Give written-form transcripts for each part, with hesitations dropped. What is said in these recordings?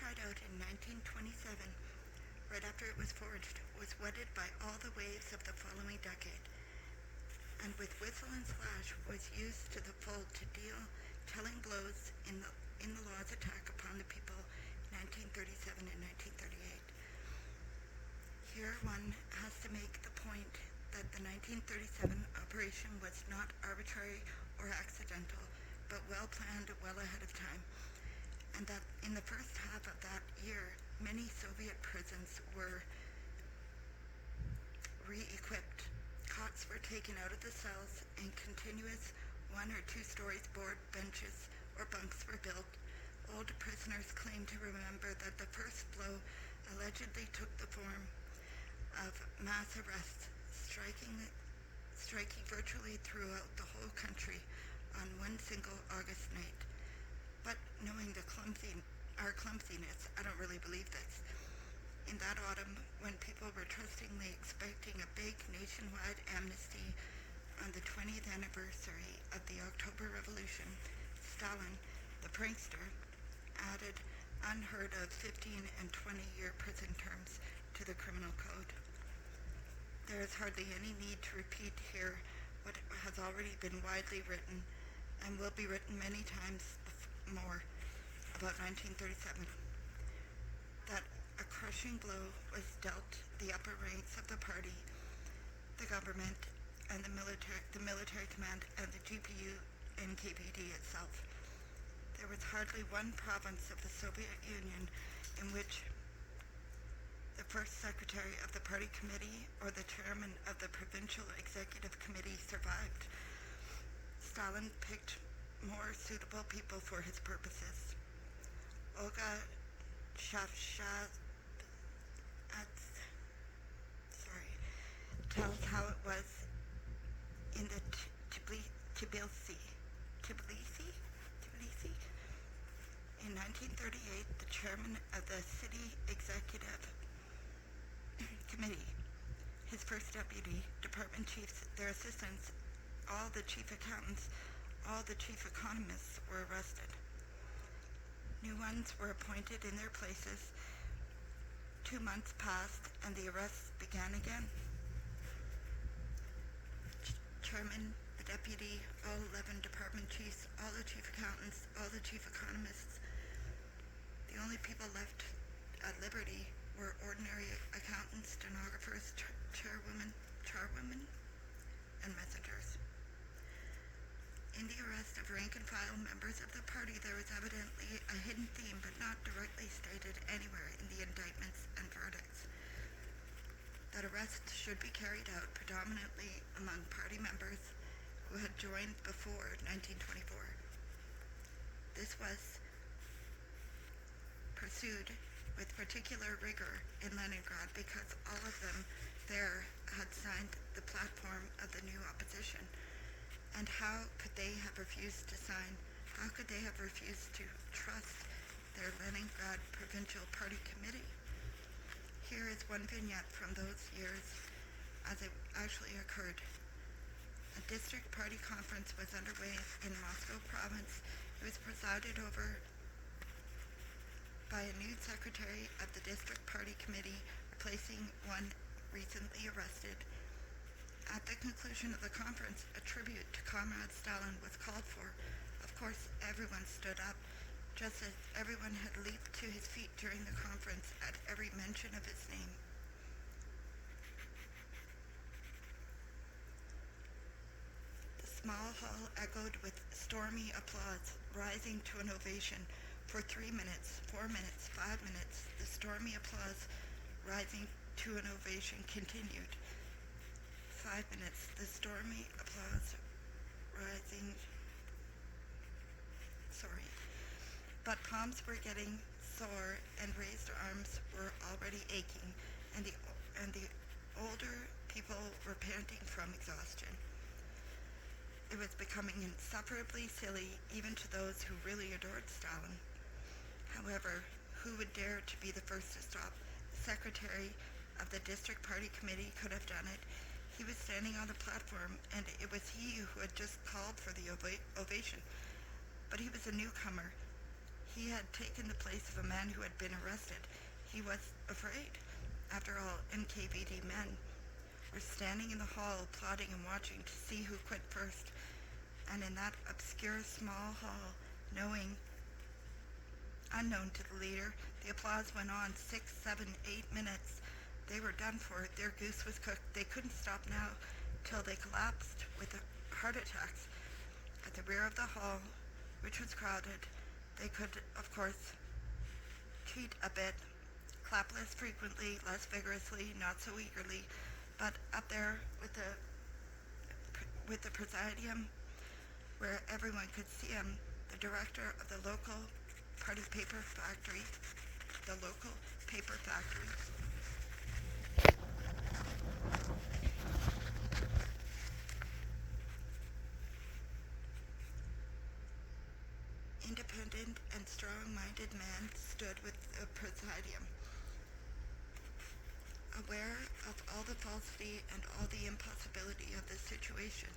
tried out in 1927, right after it was forged, was wetted by all the waves of the following decade, and with whistle and slash was used to the full to deal telling blows in the law's attack upon the people in 1937 and 1938. Here one has to make the point that the 1937 operation was not arbitrary or accidental, but well planned well ahead of time, and that in the first half of that year, many Soviet prisons were re-equipped. Cots were taken out of the cells and continuous 1 or 2 stories board benches or bunks were built. Old prisoners claim to remember that the first blow allegedly took the form of mass arrests, striking virtually throughout the whole country on one single August night. But knowing our clumsiness, I don't really believe this. In that autumn, when people were trustingly expecting a big nationwide amnesty on the 20th anniversary of the October Revolution, Stalin, the prankster, added unheard of 15 and 20-year prison terms to the criminal code. There is hardly any need to repeat here what has already been widely written and will be written many times more about 1937. That a crushing blow was dealt the upper ranks of the party, the government, and the military command, and the GPU and KPD itself. There was hardly one province of the Soviet Union in which the first secretary of the party committee or the chairman of the provincial executive committee survived. Stalin picked more suitable people for his purposes. Olga tells how it was in the Tbilisi. In 1938, the chairman of the city executive committee, his first deputy, department chiefs, their assistants, all the chief accountants, all the chief economists were arrested. New ones were appointed in their places. 2 months passed and the arrests began again. Chairman, the deputy, all 11 department chiefs, all the chief accountants, all the chief economists. The only people left at liberty were ordinary accountants, stenographers, charwomen, and messengers. In the arrest of rank-and-file members of the party, there was evidently a hidden theme, but not directly stated anywhere in the indictments and verdicts, that arrests should be carried out predominantly among party members who had joined before 1924. This was pursued with particular rigor in Leningrad because all of them there had signed the platform of the new opposition. And how could they have refused to sign? How could they have refused to trust their Leningrad Provincial Party Committee? Here is one vignette from those years as it actually occurred. A district party conference was underway in Moscow province. It was presided over by a new secretary of the district party committee, replacing one recently arrested. At the conclusion of the conference, a tribute to Comrade Stalin was called for. Of course, everyone stood up, just as everyone had leaped to his feet during the conference at every mention of his name. The small hall echoed with stormy applause, rising to an ovation. For 3 minutes, 4 minutes, 5 minutes, the stormy applause rising to an ovation continued. 5 minutes, the stormy applause rising. But palms were getting sore and raised arms were already aching, and the older people were panting from exhaustion. It was becoming insufferably silly even to those who really adored Stalin. However, who would dare to be the first to stop? The secretary of the district party committee could have done it. He was standing on the platform, and it was he who had just called for the ovation. But he was a newcomer. He had taken the place of a man who had been arrested. He was afraid. After all, NKVD men were standing in the hall applauding and watching to see who quit first. And in that obscure small hall, unknown to the leader, the applause went on 6, 7, 8 minutes. They were done for. Their goose was cooked. They couldn't stop now till they collapsed with heart attacks. At the rear of the hall, which was crowded, they could, of course, cheat a bit, clap less frequently, less vigorously, not so eagerly, but up there with the presidium, where everyone could see him, the director of the local paper factory, independent and strong-minded man, stood with the presidium. Aware of all the falsity and all the impossibility of the situation,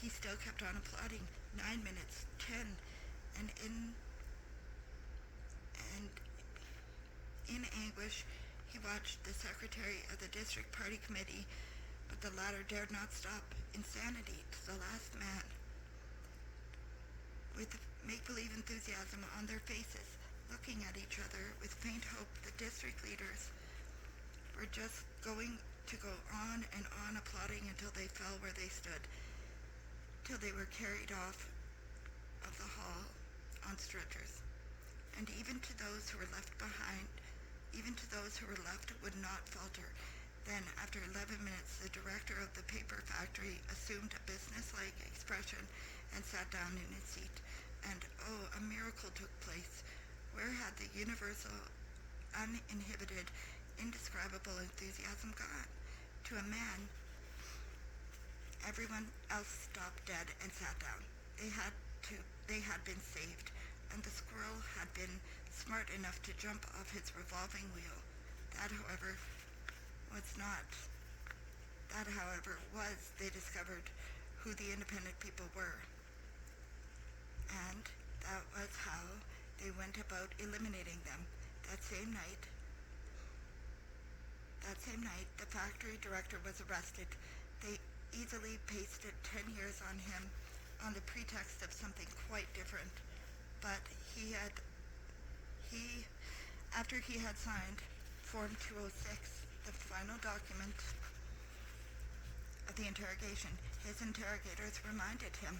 he still kept on applauding. 9 minutes, 10, and in anguish, he watched the secretary of the district party committee, but the latter dared not stop. Insanity to the last man. With make-believe enthusiasm on their faces, looking at each other with faint hope, the district leaders were just going to go on and on applauding until they fell where they stood, till they were carried off of the hall on stretchers. And even to those who were left would not falter. Then, after 11 minutes, the director of the paper factory assumed a businesslike expression and sat down in his seat. And, oh, a miracle took place. Where had the universal, uninhibited, indescribable enthusiasm gone? To a man, everyone else stopped dead and sat down. They had been saved, and the squirrel had been smart enough to jump off his revolving wheel. That, however, they discovered who the independent people were. And that was how they went about eliminating them. That same night, the factory director was arrested. They easily pasted 10 years on him on the pretext of something quite different. But after he had signed Form 206, the final document of the interrogation, his interrogators reminded him,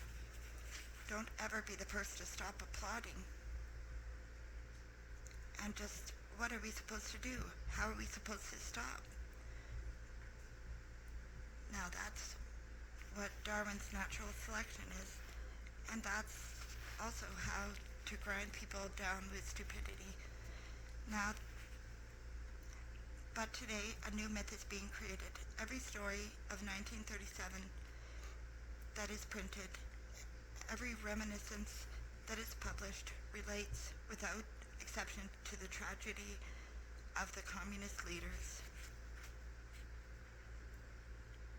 "Don't ever be the first to stop applauding." And just, what are we supposed to do? How are we supposed to stop? Now that's what Darwin's natural selection is, and that's also how to grind people down with stupidity. But today, a new myth is being created. Every story of 1937 that is printed, every reminiscence that is published relates, without exception, to the tragedy of the communist leaders.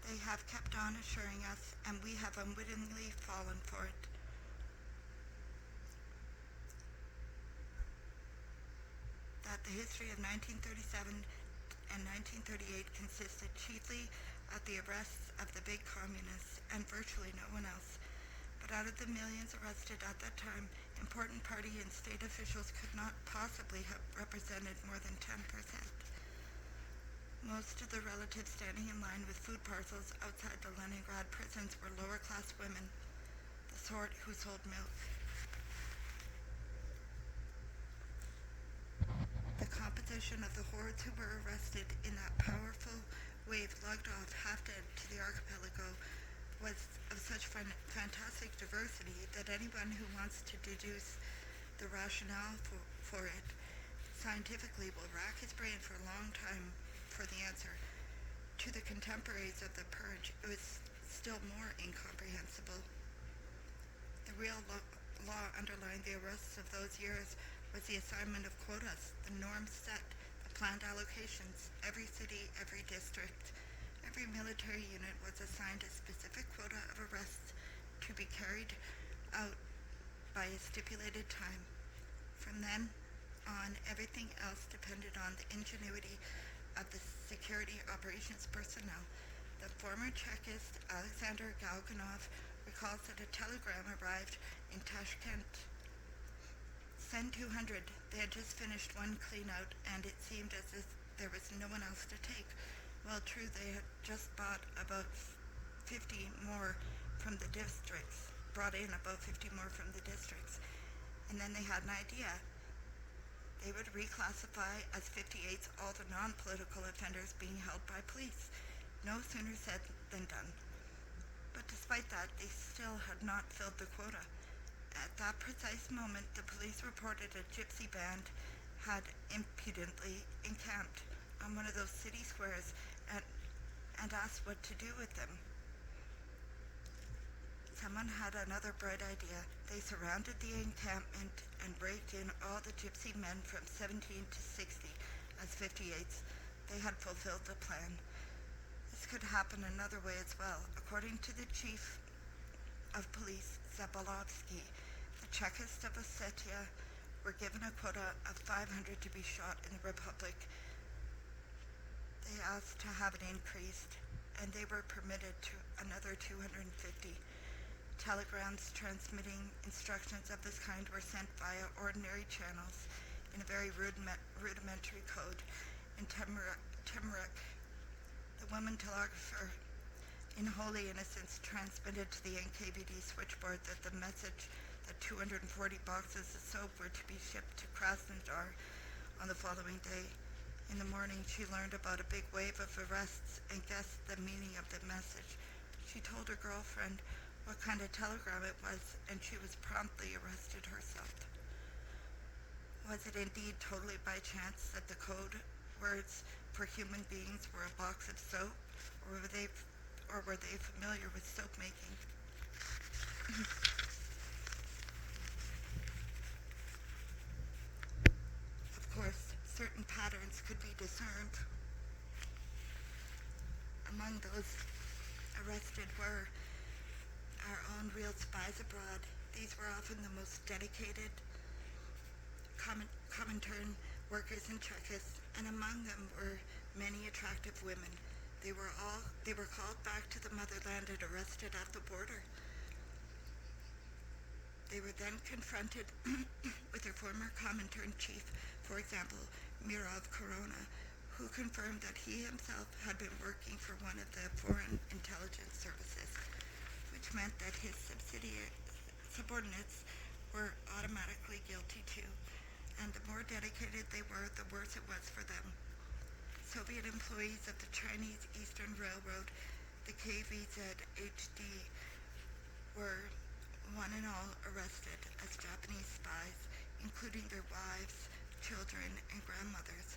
They have kept on assuring us, and we have unwittingly fallen for it. That the history of 1937 and 1938 consisted chiefly of the arrests of the big communists and virtually no one else. But out of the millions arrested at that time, important party and state officials could not possibly have represented more than 10%. Most of the relatives standing in line with food parcels outside the Leningrad prisons were lower-class women, the sort who sold milk. The composition of the hordes who were arrested in that powerful wave lugged off half-dead to the archipelago was of such fantastic diversity that anyone who wants to deduce the rationale for it scientifically will rack his brain for a long time for the answer. To the contemporaries of the purge, it was still more incomprehensible. The real law underlying the arrests of those years was the assignment of quotas, the norms set, the planned allocations. Every city, every district, every military unit was assigned a specific quota of arrests to be carried out by a stipulated time. From then on, everything else depended on the ingenuity of the security operations personnel. The former Czechist Alexander Galganov recalls that a telegram arrived in Tashkent. Send 200. They had just finished one clean-out, and it seemed as if there was no one else to take. Well, true, they had just bought about 50 more from the districts, brought in about 50 more from the districts. And then they had an idea. They would reclassify as 58s all the non-political offenders being held by police. No sooner said than done. But despite that, they still had not filled the quota. At that precise moment, the police reported a gypsy band had impudently encamped on one of those city squares and asked what to do with them. Someone had another bright idea. They surrounded the encampment and raked in all the gypsy men from 17 to 60 as 58s. They had fulfilled the plan. This could happen another way as well. According to the chief of police, Zabalovsky, the Czechists of Ossetia were given a quota of 500 to be shot in the Republic. They asked to have it increased, and they were permitted to another 250. Telegrams transmitting instructions of this kind were sent via ordinary channels in a very rudimentary code. In Temruk, the woman telegrapher, in holy innocence, transmitted to the NKVD switchboard that the message that 240 boxes of soap were to be shipped to Krasnodar on the following day. In the morning, she learned about a big wave of arrests and guessed the meaning of the message. She told her girlfriend what kind of telegram it was, and she was promptly arrested herself. Was it indeed totally by chance that the code words for human beings were a box of soap, or were they familiar with soap making? Of course, certain patterns could be discerned. Among those arrested were our own real spies abroad. These were often the most dedicated Comintern workers in Czechia, and among them were many attractive women. They were called back to the motherland and arrested at the border. They were then confronted with their former Comintern chief, for example, Mirov Korona, who confirmed that he himself had been working for one of the foreign intelligence services, which meant that his subordinates were automatically guilty too, and the more dedicated they were, the worse it was for them. Soviet employees of the Chinese Eastern Railroad, the KVZHD, were one and all arrested as Japanese spies, including their wives, children, and grandmothers.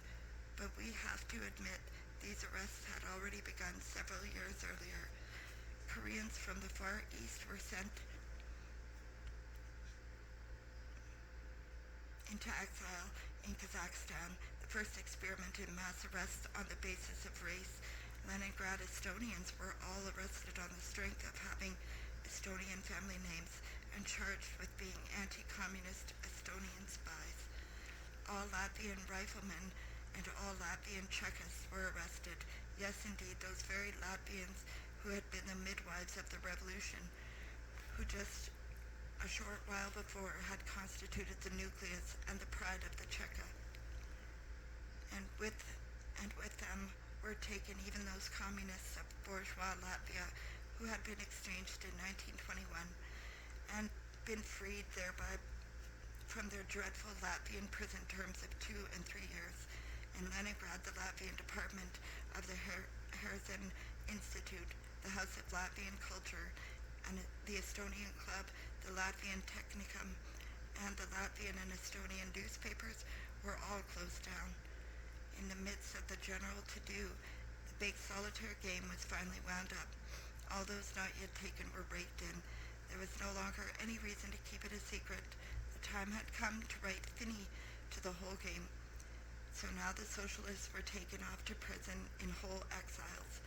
But we have to admit these arrests had already begun several years earlier. Koreans from the Far East were sent into exile in Kazakhstan, the first experiment in mass arrests on the basis of race. Leningrad Estonians were all arrested on the strength of having Estonian family names and charged with being anti-communist Estonian spies. All Latvian riflemen and all Latvian Czechists were arrested. Yes, indeed, those very Latvians who had been the midwives of the revolution, who just a short while before had constituted the nucleus and the pride of the Cheka. And with them were taken even those communists of bourgeois Latvia who had been exchanged in 1921 and been freed thereby from their dreadful Latvian prison terms of 2 and 3 years. In Leningrad, the Latvian department of the Herzl Institute, the House of Latvian Culture, and the Estonian Club, the Latvian Technicum, and the Latvian and Estonian newspapers were all closed down. In the midst of the general to-do, the big solitaire game was finally wound up. All those not yet taken were raked in. There was no longer any reason to keep it a secret. The time had come to write fini to the whole game. So now the socialists were taken off to prison in whole exiles.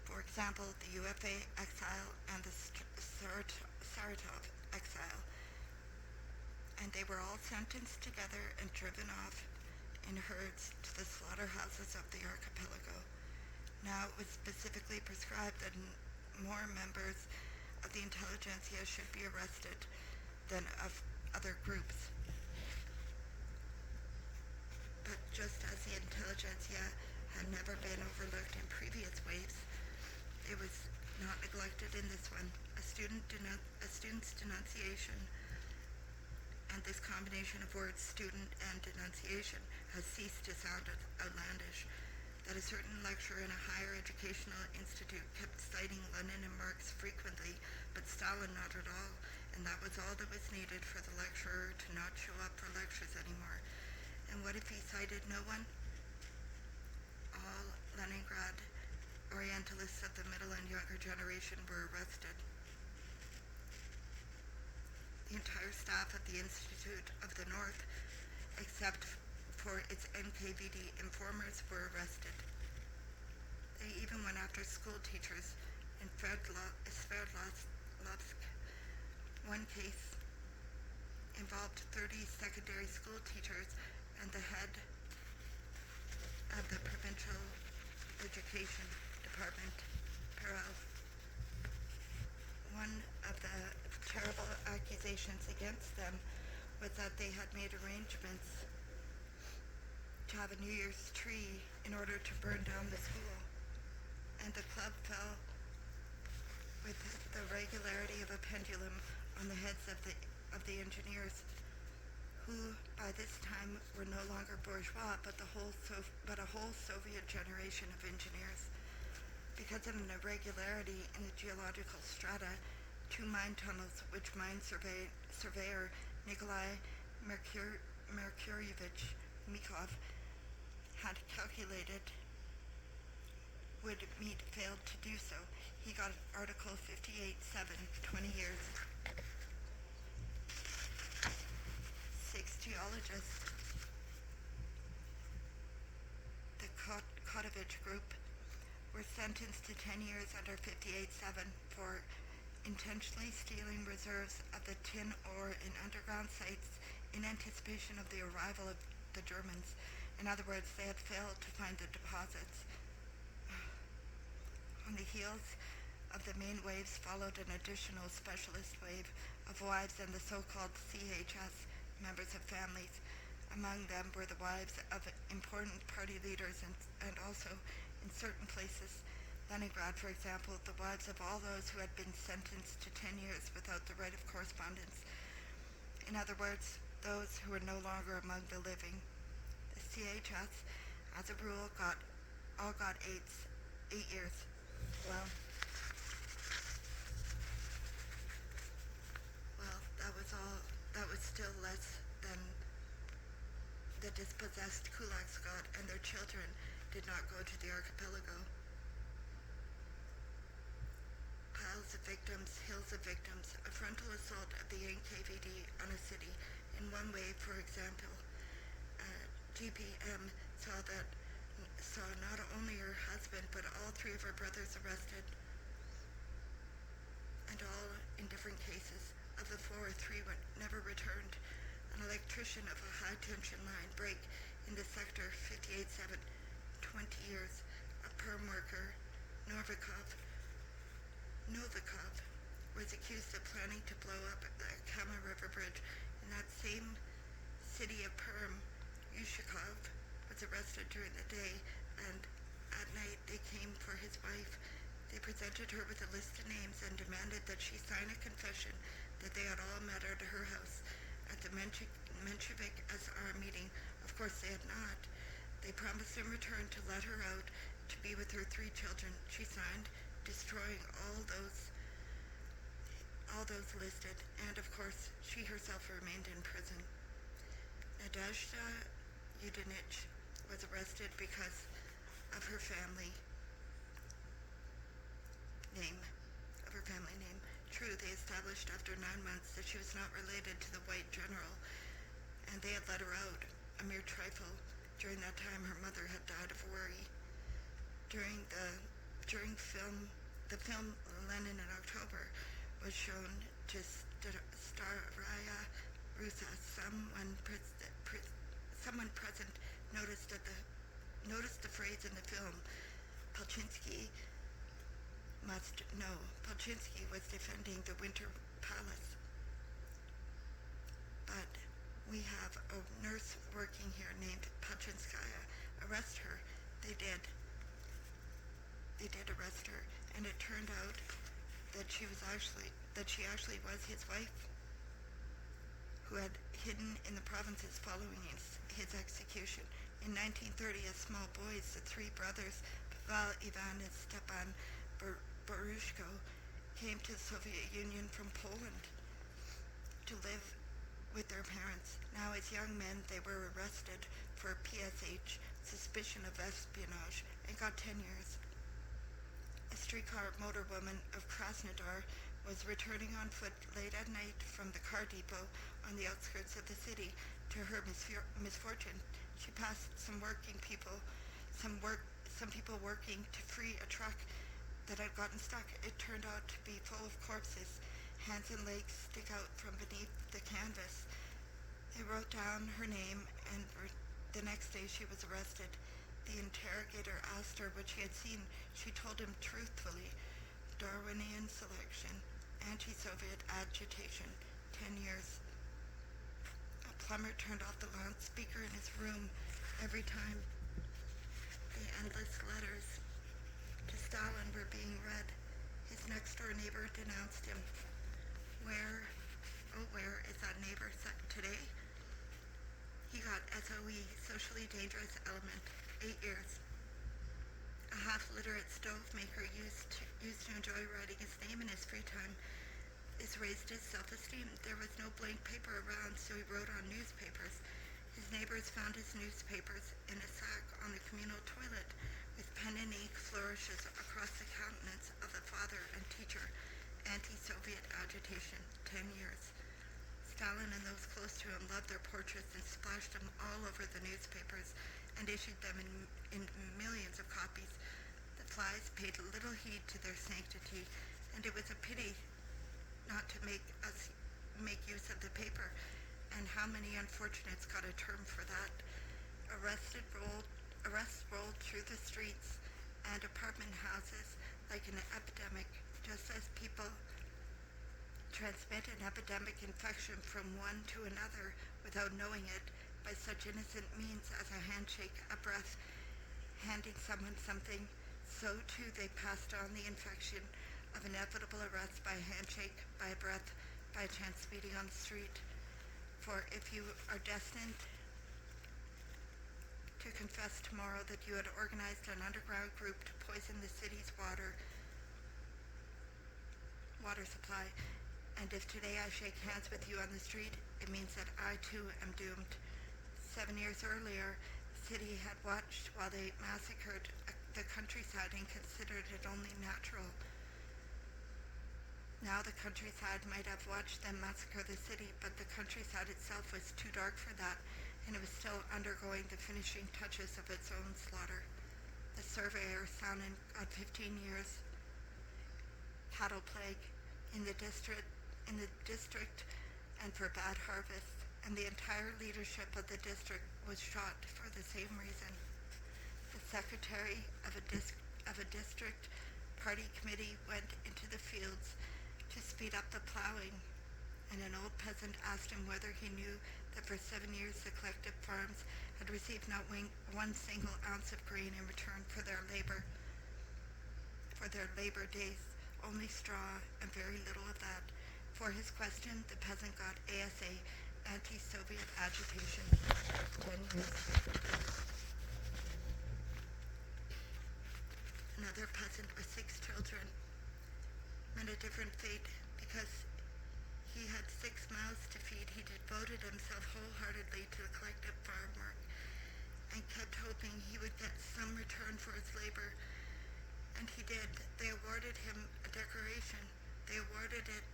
For example, the UFA exile and the Saratov exile. and they were all sentenced together and driven off in herds to the slaughterhouses of the archipelago. Now it was specifically prescribed that more members of the intelligentsia should be arrested than of other groups. But just as the intelligentsia had never been overlooked in previous waves, it was not neglected in this one. A student's denunciation, and this combination of words, student and denunciation, has ceased to sound outlandish. That a certain lecturer in a higher educational institute kept citing Lenin and Marx frequently, but Stalin not at all, and that was all that was needed for the lecturer to not show up for lectures anymore. And what if he cited no one? All Leningrad Orientalists of the middle and younger generation were arrested. The entire staff of the Institute of the North, except for its NKVD informers, were arrested. They even went after school teachers in Sverdlovsk. One case involved 30 secondary school teachers and the head of the provincial education department, Perel. One of the terrible accusations against them was that they had made arrangements to have a New Year's tree in order to burn down the school. And the club fell with the regularity of a pendulum on the heads of the engineers, who by this time were no longer bourgeois, but a whole Soviet generation of engineers. Because of an irregularity in the geological strata, 2 mine tunnels which mine surveyor Nikolai Merkuryevich Mikov had calculated would meet failed to do so. He got Article 58.7, 20 years. 6 geologists, the Kotovich group, were sentenced to 10 years under 58.7 for intentionally stealing reserves of the tin ore in underground sites in anticipation of the arrival of the Germans. In other words, they had failed to find the deposits. On the heels of the main waves followed an additional specialist wave of wives and the so-called CHS, members of families. Among them were the wives of important party leaders and also, in certain places, Leningrad, for example, the wives of all those who had been sentenced to 10 years without the right of correspondence. In other words, those who were no longer among the living. The CHS, as a rule, all got 8 years. Well, that was still less than the dispossessed Gulags got, and their children did not go to the archipelago. Piles of victims, hills of victims, a frontal assault of the NKVD on a city. In one way, for example, GPM saw not only her husband, but all 3 of her brothers arrested, and all in different cases. Of the 4, 3 never returned. An electrician of a high-tension line break in the sector 58.7, 20 years. A perm worker, Novikov, was accused of planning to blow up the Kama River Bridge. In that same city of Perm, Yushikov was arrested during the day, and at night they came for his wife. They presented her with a list of names and demanded that she sign a confession that they had all met at her house at the Menshevik SR meeting. Of course they had not. They promised in return to let her out to be with her 3 children. She signed, destroying all those listed, and of course she herself remained in prison. Nadezhda Yudenich was arrested because of her family name. True, they established after 9 months that she was not related to the white general, and they had let her out, a mere trifle. During that time, her mother had died of worry. During the film Lenin in October was shown to Staraya Rusa. Someone present noticed the phrase in the film. Palczynski must know. Palczynski was defending the Winter Palace. But we have a nurse working here named Palczynskaya. Arrest her. They did. They did arrest her, and it turned out that she actually was his wife, who had hidden in the provinces following his execution. In 1930, as small boys, the three brothers, Pavel, Ivan, and Stepan Borushko, came to the Soviet Union from Poland to live with their parents. Now, as young men, they were arrested for PSH, suspicion of espionage, and got 10 years. A streetcar motorwoman of Krasnodar was returning on foot late at night from the car depot on the outskirts of the city. To her misfortune, she passed some people working to free a truck that had gotten stuck. It turned out to be full of corpses. Hands and legs stick out from beneath the canvas. They wrote down her name, and the next day she was arrested. The interrogator asked her what she had seen. She told him truthfully. Darwinian selection, anti-Soviet agitation, 10 years. A plumber turned off the loudspeaker in his room every time the endless letters to Stalin were being read. His next-door neighbor denounced him. Where is that neighbor today? He got SOE, socially dangerous element, 8 years. A half-literate stove maker used to enjoy writing his name in his free time. This raised his self-esteem. There was no blank paper around, so he wrote on newspapers. His neighbors found his newspapers in a sack on the communal toilet, with pen and ink flourishes across the countenance of the father and teacher. Anti-Soviet agitation, 10 years. Stalin and those close to him loved their portraits and splashed them all over the newspapers and issued them in millions of copies. The flies paid little heed to their sanctity, and it was a pity not to make use of the paper. And how many unfortunates got a term for that? Arrests rolled through the streets and apartment houses like an epidemic, just as people transmit an epidemic infection from one to another without knowing it by such innocent means as a handshake, a breath, handing someone something. So too they passed on the infection of inevitable arrest by a handshake, by a breath, by a chance meeting on the street. For if you are destined to confess tomorrow that you had organized an underground group to poison the city's water supply, and if today I shake hands with you on the street, it means that I too am doomed. 7 years earlier, the city had watched while they massacred the countryside and considered it only natural. Now the countryside might have watched them massacre the city, but the countryside itself was too dark for that, and it was still undergoing the finishing touches of its own slaughter. The surveyor sounded on 15 years. Cattle plague in the district and for bad harvest, and the entire leadership of the district was shot for the same reason. The secretary of a district party committee went into the fields to speed up the plowing, and an old peasant asked him whether he knew that for 7 years the collective farms had received not one single ounce of grain in return for their labor days, only straw and very little of that. For his question, the peasant got ASA, anti-Soviet agitation, 10 years. Another peasant with 6 children met a different fate because he had 6 mouths to feed. He devoted himself wholeheartedly to the collective farm work and kept hoping he would get some return for his labor. And he did. They awarded him a decoration. They awarded it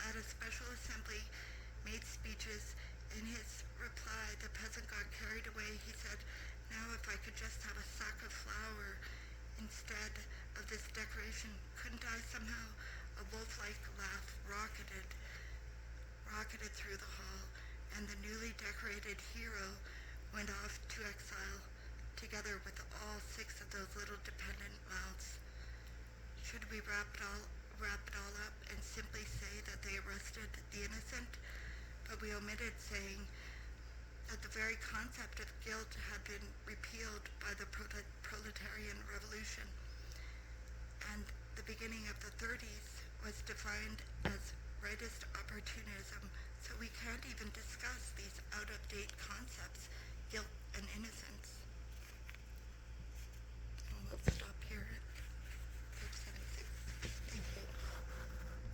at a special assembly, made speeches. In his reply, the peasant got carried away. He said, "Now if I could just have a sack of flour instead of this decoration, couldn't I somehow?" A wolf-like laugh rocketed through the hall. and the newly decorated hero went off to exile together with all 6 of those little dependent mouths. Should we wrap it all up and simply say that they arrested the innocent, but we omitted saying that the very concept of guilt had been repealed by the proletarian revolution, and the beginning of the 30s was defined as rightist opportunism, so we can